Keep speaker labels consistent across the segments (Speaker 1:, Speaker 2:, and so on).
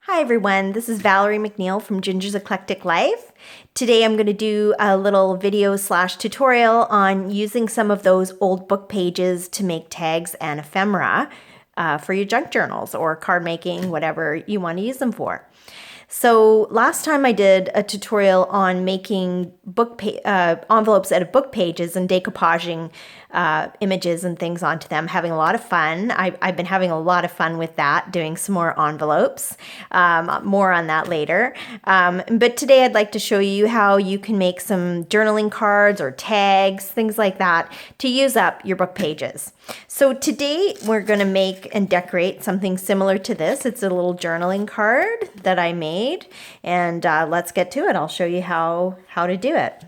Speaker 1: Hi everyone, this is Valerie McNeil from Ginger's Eclectic Life. Today I'm going to do a little video slash tutorial on using some of those old book pages to make tags and ephemera for your junk journals or card making, whatever you want to use them for. So last time I did a tutorial on making envelopes out of book pages and decoupaging images and things onto them, having a lot of fun. I've been having a lot of fun with that, doing some more envelopes. More on that later. But today I'd like to show you how you can make some journaling cards or tags, things like that, to use up your book pages. So today we're going to make and decorate something similar to this. It's a little journaling card that I made, and let's get to it. I'll show you how to do it.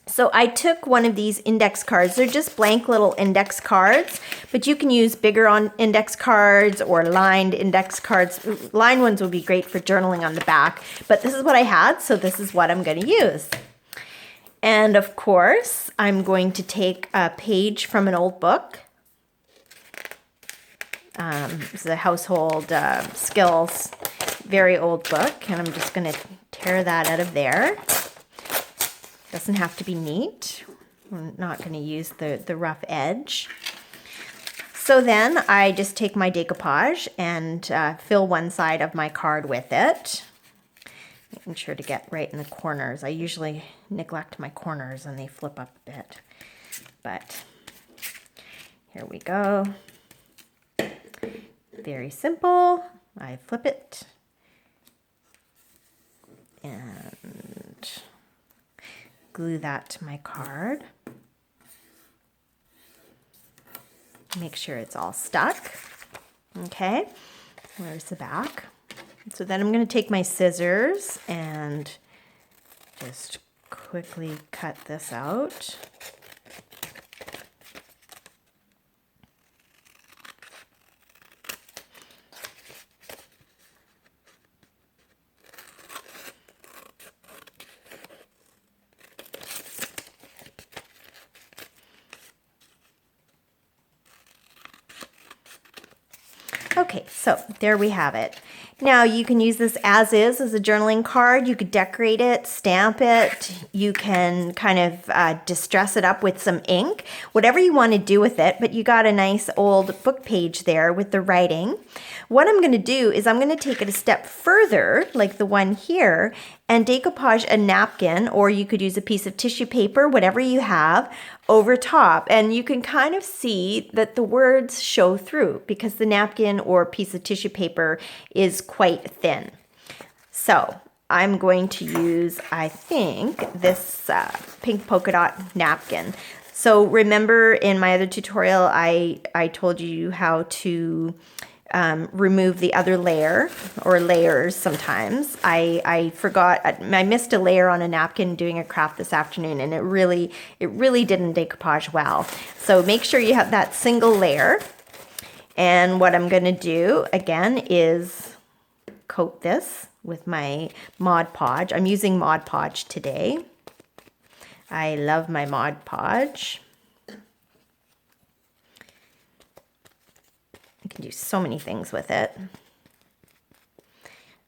Speaker 1: So I took one of these index cards. They're just blank little index cards, but you can use bigger on index cards or lined index cards. Lined ones will be great for journaling on the back, but this is what I had, so this is what I'm going to use. And of course, I'm going to take a page from an old book. It's a household skills, very old book, and I'm just going to tear that out of there. Doesn't have to be neat. I'm not going to use the rough edge. So then I just take my decoupage and fill one side of my card with it. Making sure to get right in the corners. I usually neglect my corners and they flip up a bit. But here we go. Very simple. I flip it. And glue that to my card. Make sure it's all stuck. Okay, where's the back? So then I'm going to take my scissors and just quickly cut this out. Okay, so there we have it. Now you can use this as is, as a journaling card. You could decorate it, stamp it. You can kind of distress it up with some ink, whatever you want to do with it, but you got a nice old book page there with the writing. What I'm going to do is I'm going to take it a step further, like the one here, and decoupage a napkin, or you could use a piece of tissue paper, whatever you have, over top. And you can kind of see that the words show through because the napkin or piece of tissue paper is quite thin. So I'm going to use, I think, this pink polka dot napkin. So remember in my other tutorial, I told you how to remove the other layer or layers sometimes. I forgot, I missed a layer on a napkin doing a craft this afternoon, and it really didn't decoupage well. So make sure you have that single layer. And what I'm going to do again is coat this with my Mod Podge. I'm using Mod Podge today. I love my Mod Podge. You can do so many things with it.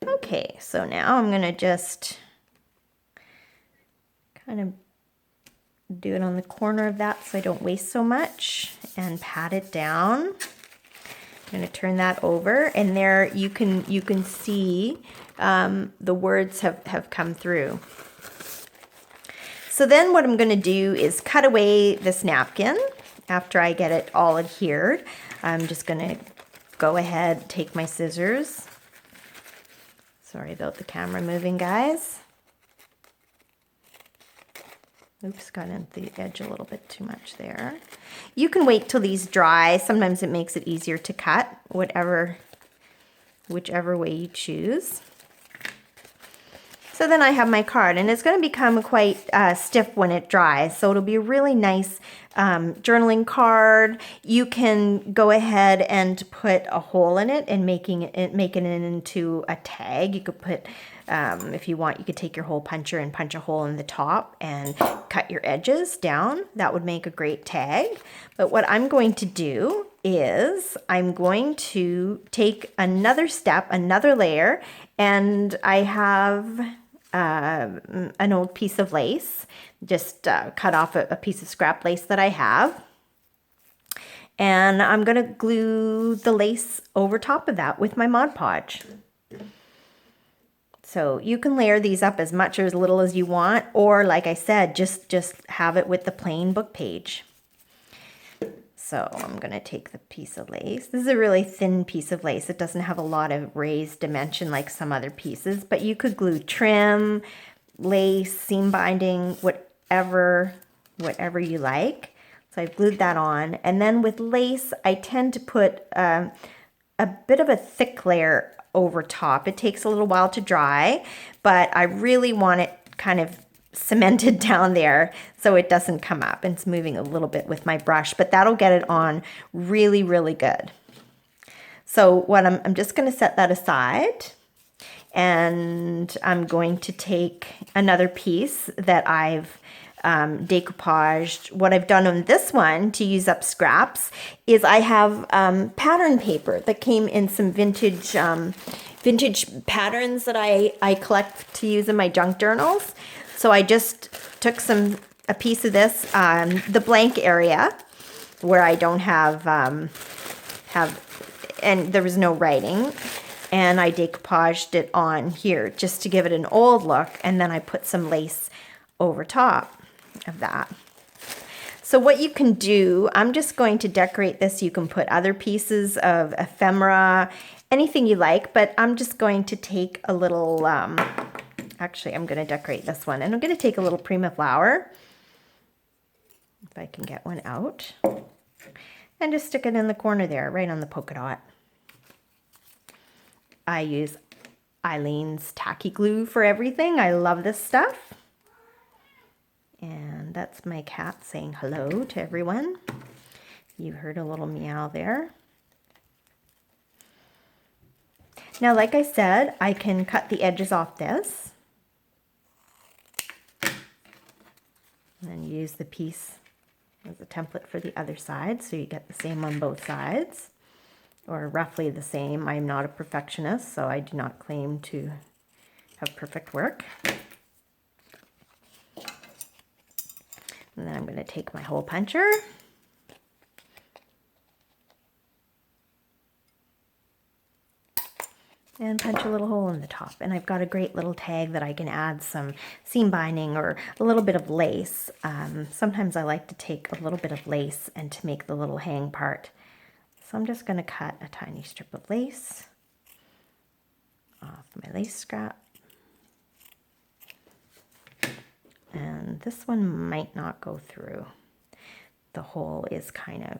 Speaker 1: Okay, so now I'm going to just kind of do it on the corner of that so I don't waste so much and pat it down. I'm going to turn that over, and there you can see the words have come through. So then what I'm going to do is cut away this napkin after I get it all adhered. I'm just going to go ahead, take my scissors. Sorry about the camera moving, guys. Oops, got into the edge a little bit too much there. You can wait till these dry. Sometimes it makes it easier to cut, whichever way you choose. So then I have my card, and it's going to become quite stiff when it dries. So it'll be a really nice journaling card. You can go ahead and put a hole in it and making it into a tag. You could put, if you want, you could take your hole puncher and punch a hole in the top and cut your edges down. That would make a great tag. But what I'm going to do is I'm going to take another step, another layer, and I have an old piece of lace, just cut off a piece of scrap lace that I have. And I'm going to glue the lace over top of that with my Mod Podge. So you can layer these up as much or as little as you want, or like I said, just have it with the plain book page. So I'm going to take the piece of lace. This is a really thin piece of lace. It doesn't have a lot of raised dimension like some other pieces, but you could glue trim, lace, seam binding, whatever you like. So I've glued that on. And then with lace, I tend to put a bit of a thick layer over top. It takes a little while to dry, but I really want it kind of cemented down there so it doesn't come up. And it's moving a little bit with my brush, but that'll get it on really, really good. So what I'm just going to set that aside, and I'm going to take another piece that I've decoupaged. What I've done on this one to use up scraps is I have pattern paper that came in some vintage patterns that I collect to use in my junk journals. So I just took a piece of this, the blank area where I don't have and there was no writing, and I decoupaged it on here just to give it an old look, and then I put some lace over top of that. So what you can do, I'm just going to decorate this. You can put other pieces of ephemera, anything you like, but I'm just going to take a little, actually I'm going to decorate this one, and I'm going to take a little Prima flower, if I can get one out, and just stick it in the corner there, right on the polka dot. I use Eileen's tacky glue for everything. I love this stuff. And that's my cat saying hello to everyone. You heard a little meow there. Now, like I said, I can cut the edges off this. And then use the piece as a template for the other side, so you get the same on both sides, or roughly the same. I'm not a perfectionist, so I do not claim to have perfect work. And then I'm going to take my hole puncher and punch a little hole in the top. And I've got a great little tag that I can add some seam binding or a little bit of lace. Sometimes I like to take a little bit of lace and to make the little hang part. So I'm just going to cut a tiny strip of lace off my lace scrap. And this one might not go through. The hole is kind of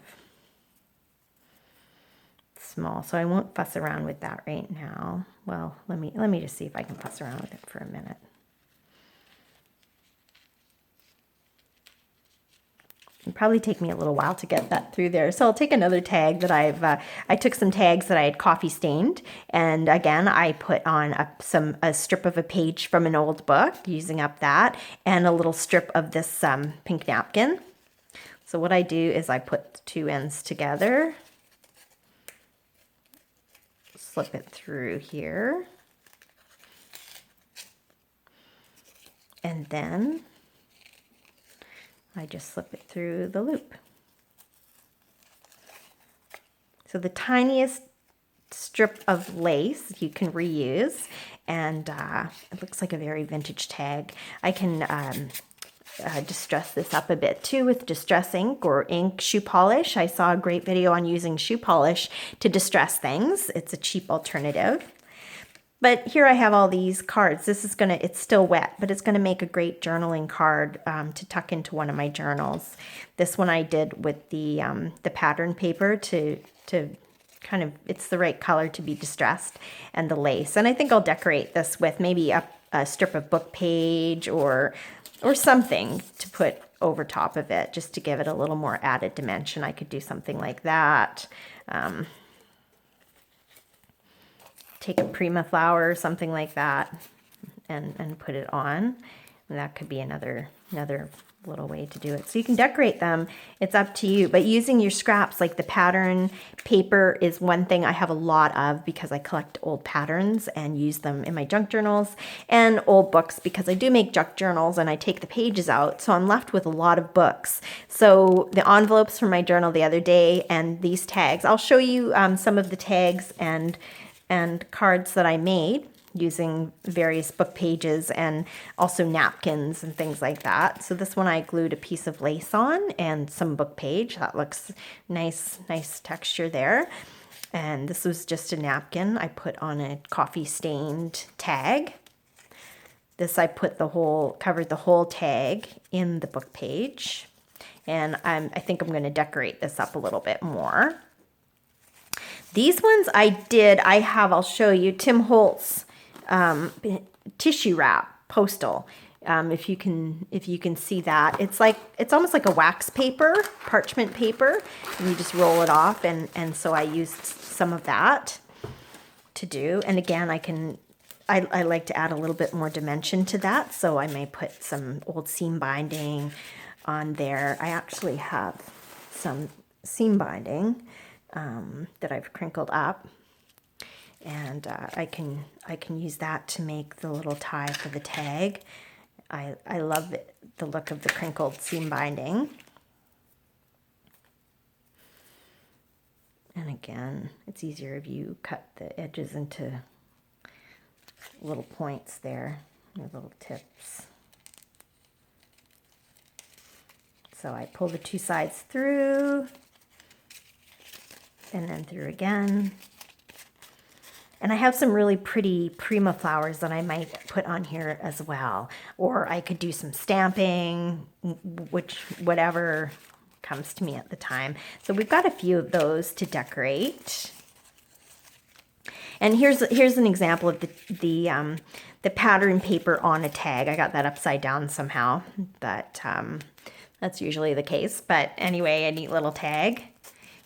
Speaker 1: small, so I won't fuss around with that right now. Well, let me just see if I can fuss around with it for a minute. It'll probably take me a little while to get that through there. So I'll take another tag that I took some tags that I had coffee stained. And again, I put on a strip of a page from an old book, using up that, and a little strip of this pink napkin. So what I do is I put the two ends together, slip it through here, and then I just slip it through the loop. So the tiniest strip of lace you can reuse, and it looks like a very vintage tag. I can distress this up a bit too with distress ink or ink shoe polish. I saw a great video on using shoe polish to distress things. It's a cheap alternative. But here I have all these cards. This is it's still wet, but it's gonna make a great journaling card to tuck into one of my journals. This one I did with the pattern paper to kind of, it's the right color to be distressed, and the lace. And I think I'll decorate this with maybe a strip of book page or something to put over top of it, just to give it a little more added dimension. I could do something like that. Take a Prima flower or something like that and put it on. And that could be another little way to do it. So you can decorate them. It's up to you. But using your scraps, like the pattern paper is one thing I have a lot of because I collect old patterns and use them in my junk journals, and old books because I do make junk journals and I take the pages out. So I'm left with a lot of books. So the envelopes from my journal the other day and these tags, I'll show you some of the tags and cards that I made using various book pages and also napkins and things like that. So this one I glued a piece of lace on and some book page. That looks nice texture there. And this was just a napkin I put on a coffee stained tag. This I put covered the whole tag in the book page. And I think I'm going to decorate this up a little bit more. These ones I'll show you, Tim Holtz tissue wrap postal. If you can see that, it's almost like a wax paper, parchment paper, and you just roll it off. And so I used some of that to do. And again, I like to add a little bit more dimension to that. So I may put some old seam binding on there. I actually have some seam binding that I've crinkled up. And I can use that to make the little tie for the tag. I love the look of the crinkled seam binding. And again, it's easier if you cut the edges into little points there, little tips. So I pull the two sides through and then through again. And I have some really pretty Prima flowers that I might put on here as well. Or I could do some stamping, whatever comes to me at the time. So we've got a few of those to decorate. And here's an example of the pattern paper on a tag. I got that upside down somehow, but that's usually the case. But anyway, a neat little tag.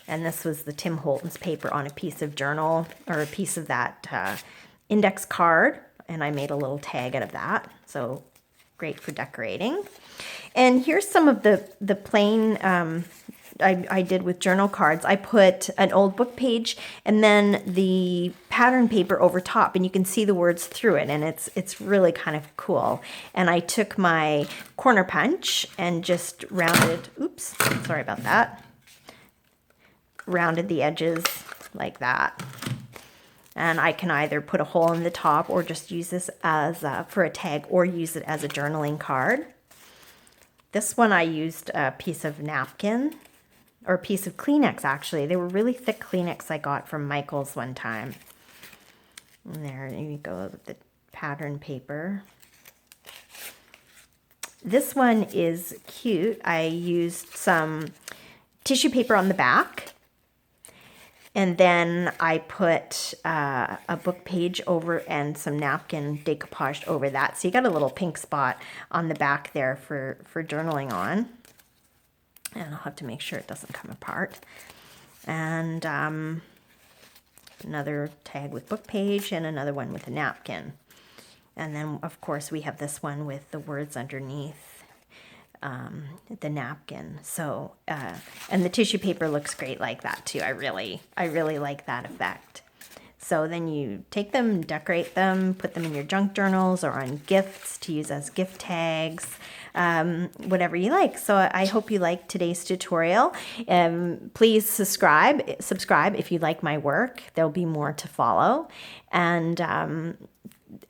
Speaker 1: And this was the Tim Holtz paper on a piece of journal, or a piece of that index card. And I made a little tag out of that. So great for decorating. And here's some of the plain I did with journal cards. I put an old book page and then the pattern paper over top, and you can see the words through it, and it's really kind of cool. And I took my corner punch and just rounded, oops, sorry about that, rounded the edges like that. And I can either put a hole in the top or just use this as for a tag, or use it as a journaling card. This one I used a piece of napkin, or a piece of Kleenex actually. They were really thick Kleenex I got from Michael's one time. And there you go with the pattern paper. This one is cute. I used some tissue paper on the back. And then I put a book page over and some napkin decoupaged over that. So you got a little pink spot on the back there for journaling on. And I'll have to make sure it doesn't come apart. And another tag with book page and another one with a napkin. And then, of course, we have this one with the words underneath the napkin. So, and the tissue paper looks great like that too. I really like that effect. So then you take them, decorate them, put them in your junk journals or on gifts to use as gift tags, whatever you like. So I hope you liked today's tutorial. Please subscribe if you like my work. There'll be more to follow. And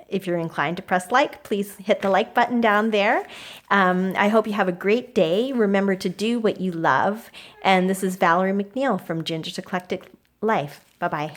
Speaker 1: if you're inclined to press like, please hit the like button down there. I hope you have a great day. Remember to do what you love. And this is Valerie McNeil from Ginger's Eclectic Life. Bye-bye.